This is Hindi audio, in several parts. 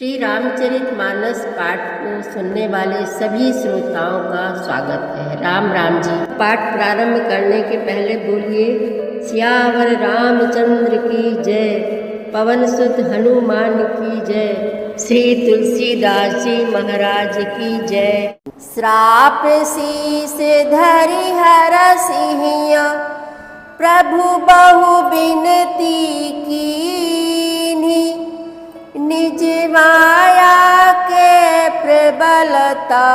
श्री रामचरितमानस पाठ को सुनने वाले सभी श्रोताओं का स्वागत है। राम राम जी। पाठ प्रारंभ करने के पहले बोलिए सियावर रामचंद्र की जय, पवन सुत हनुमान की जय, श्री तुलसीदास जी महाराज की जय। श्राप शीस धरि हर सिहिया, प्रभु बहु बिनती कीन्ही, निज माया के प्रबलता,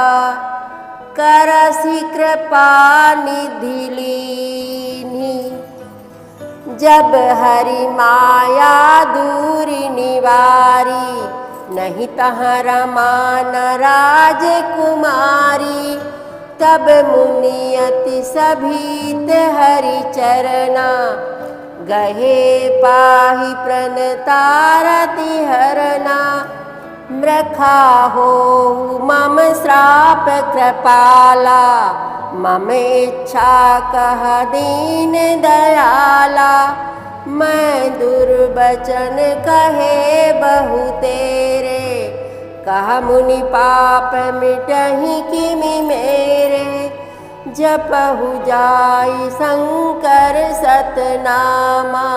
करसि कृपा निधि लीन्ही। जब हरि माया दूरि निवारी, नहीं तहाँ रमा न राजकुमारी। तब मुनि अति सभीत हरि चरना, गहे पाहि प्रणतारति हरना। मृखा हो मम श्राप कृपाला, मम इच्छा कह दीन दयाला। मैं दुर्बचन कहे बहु तेरे, कह मुनि पाप मिटहि किमि मेरे। जपहु जाई शंकर सतनामा,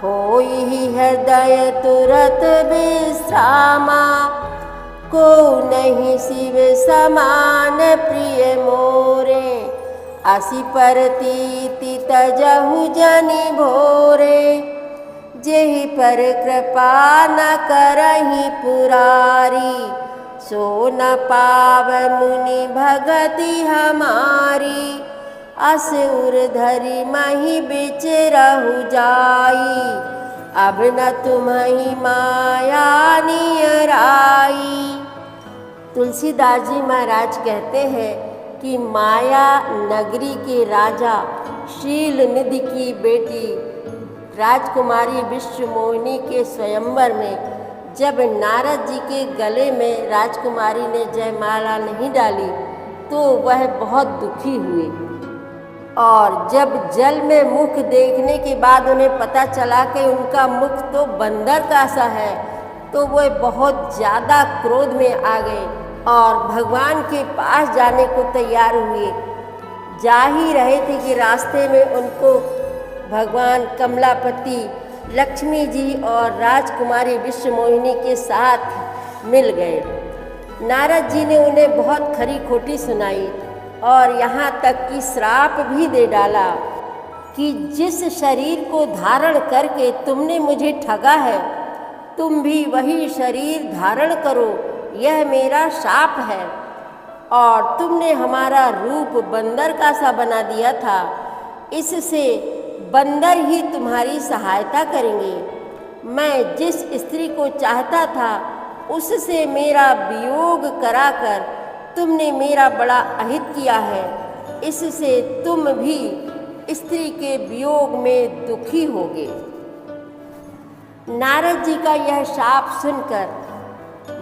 होई हृदय तुरत विश्रामा। को नहीं शिव समान प्रिय मोरे, असि परतीति तजहु जनि भोरे। जेहि पर कृपा न करहि पुरारी, सो न पाव मुनि भगति हमारी। असुर धरि महि बिचरहु जाई, अब न तुम्हि माया नियराई। तुलसीदास जी महाराज कहते हैं कि माया नगरी के राजा शील निधि की बेटी राजकुमारी विश्वमोहिनी के स्वयंवर में जब नारद जी के गले में राजकुमारी ने जयमाला नहीं डाली तो वह बहुत दुखी हुए। और जब जल में मुख देखने के बाद उन्हें पता चला कि उनका मुख तो बंदर का सा है, तो वह बहुत ज़्यादा क्रोध में आ गए और भगवान के पास जाने को तैयार हुए। जा ही रहे थे कि रास्ते में उनको भगवान कमलापति लक्ष्मी जी और राजकुमारी विश्वमोहिनी के साथ मिल गए। नारद जी ने उन्हें बहुत खरी खोटी सुनाई और यहाँ तक कि श्राप भी दे डाला कि जिस शरीर को धारण करके तुमने मुझे ठगा है, तुम भी वही शरीर धारण करो, यह मेरा शाप है। और तुमने हमारा रूप बंदर का सा बना दिया था, इससे बंदर ही तुम्हारी सहायता करेंगे। मैं जिस स्त्री को चाहता था उससे मेरा वियोग कराकर तुमने मेरा बड़ा अहित किया है, इससे तुम भी स्त्री के वियोग में दुखी होगे। नारद जी का यह शाप सुनकर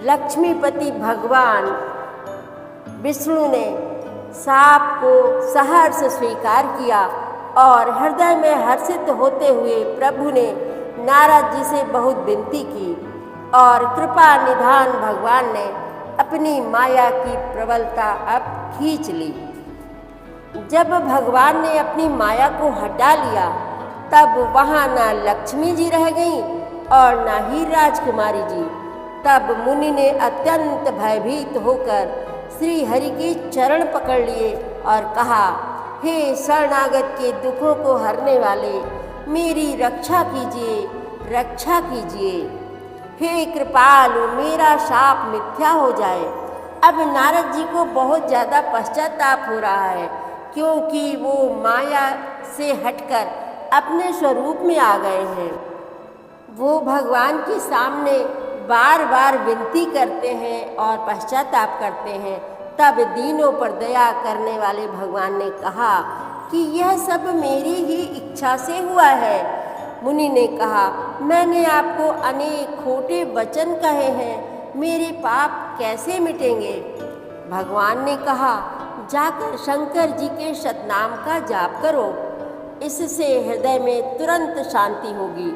लक्ष्मीपति भगवान विष्णु ने शाप को सहर्ष स्वीकार किया और हृदय में हर्षित होते हुए प्रभु ने नारद जी से बहुत विनती की और कृपा निधान भगवान ने अपनी माया की प्रबलता अब खींच ली। जब भगवान ने अपनी माया को हटा लिया तब वहाँ न लक्ष्मी जी रह गईं और न ही राजकुमारी जी। तब मुनि ने अत्यंत भयभीत होकर श्री हरि के चरण पकड़ लिए और कहा, हे शरणागत के दुखों को हरने वाले, मेरी रक्षा कीजिए, रक्षा कीजिए। हे कृपालु, मेरा शाप मिथ्या हो जाए। अब नारद जी को बहुत ज़्यादा पश्चाताप हो रहा है क्योंकि वो माया से हटकर अपने स्वरूप में आ गए हैं। वो भगवान के सामने बार बार विनती करते हैं और पश्चाताप करते हैं। तब दीनों पर दया करने वाले भगवान ने कहा कि यह सब मेरी ही इच्छा से हुआ है। मुनि ने कहा, मैंने आपको अनेक खोटे वचन कहे हैं, मेरे पाप कैसे मिटेंगे? भगवान ने कहा, जाकर शंकर जी के शतनाम का जाप करो, इससे हृदय में तुरंत शांति होगी।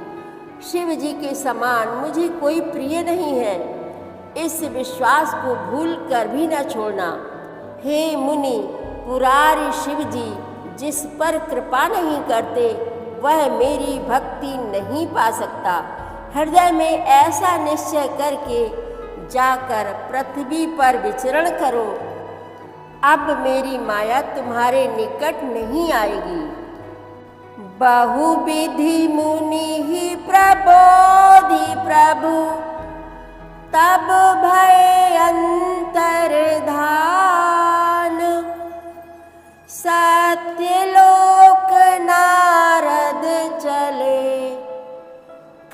शिव जी के समान मुझे कोई प्रिय नहीं है। इस विश्वास को भूल कर भी न छोड़ना। हे मुनि पुरारी शिव जी, जिस पर कृपा नहीं करते वह मेरी भक्ति नहीं पा सकता। हृदय में ऐसा निश्चय करके जाकर पृथ्वी पर विचरण करो। अब मेरी माया तुम्हारे निकट नहीं आएगी। बहुविधि मुनि ही प्रबोधि प्रभु, तब भय अंतर्धान। सत्यलोक नारद चले,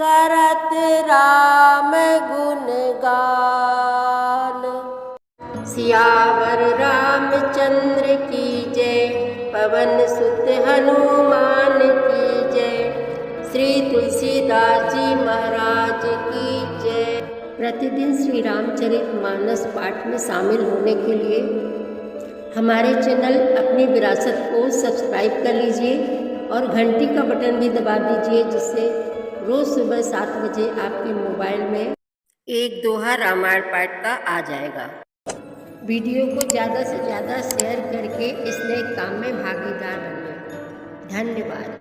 करत राम गुण गान। सियावर रामचंद्र की जय, पवन सुत हनुमान की जय, श्री तुलसीदास जी महाराज की जय। प्रतिदिन श्री रामचरितमानस पाठ में शामिल होने के लिए हमारे चैनल अपनी विरासत को सब्सक्राइब कर लीजिए और घंटी का बटन भी दबा दीजिए, जिससे रोज़ सुबह 7 बजे आपके मोबाइल में एक दोहा रामायण पाठ का आ जाएगा। वीडियो को ज़्यादा से ज़्यादा शेयर करके इस नए काम में भागीदार बनिए। धन्यवाद।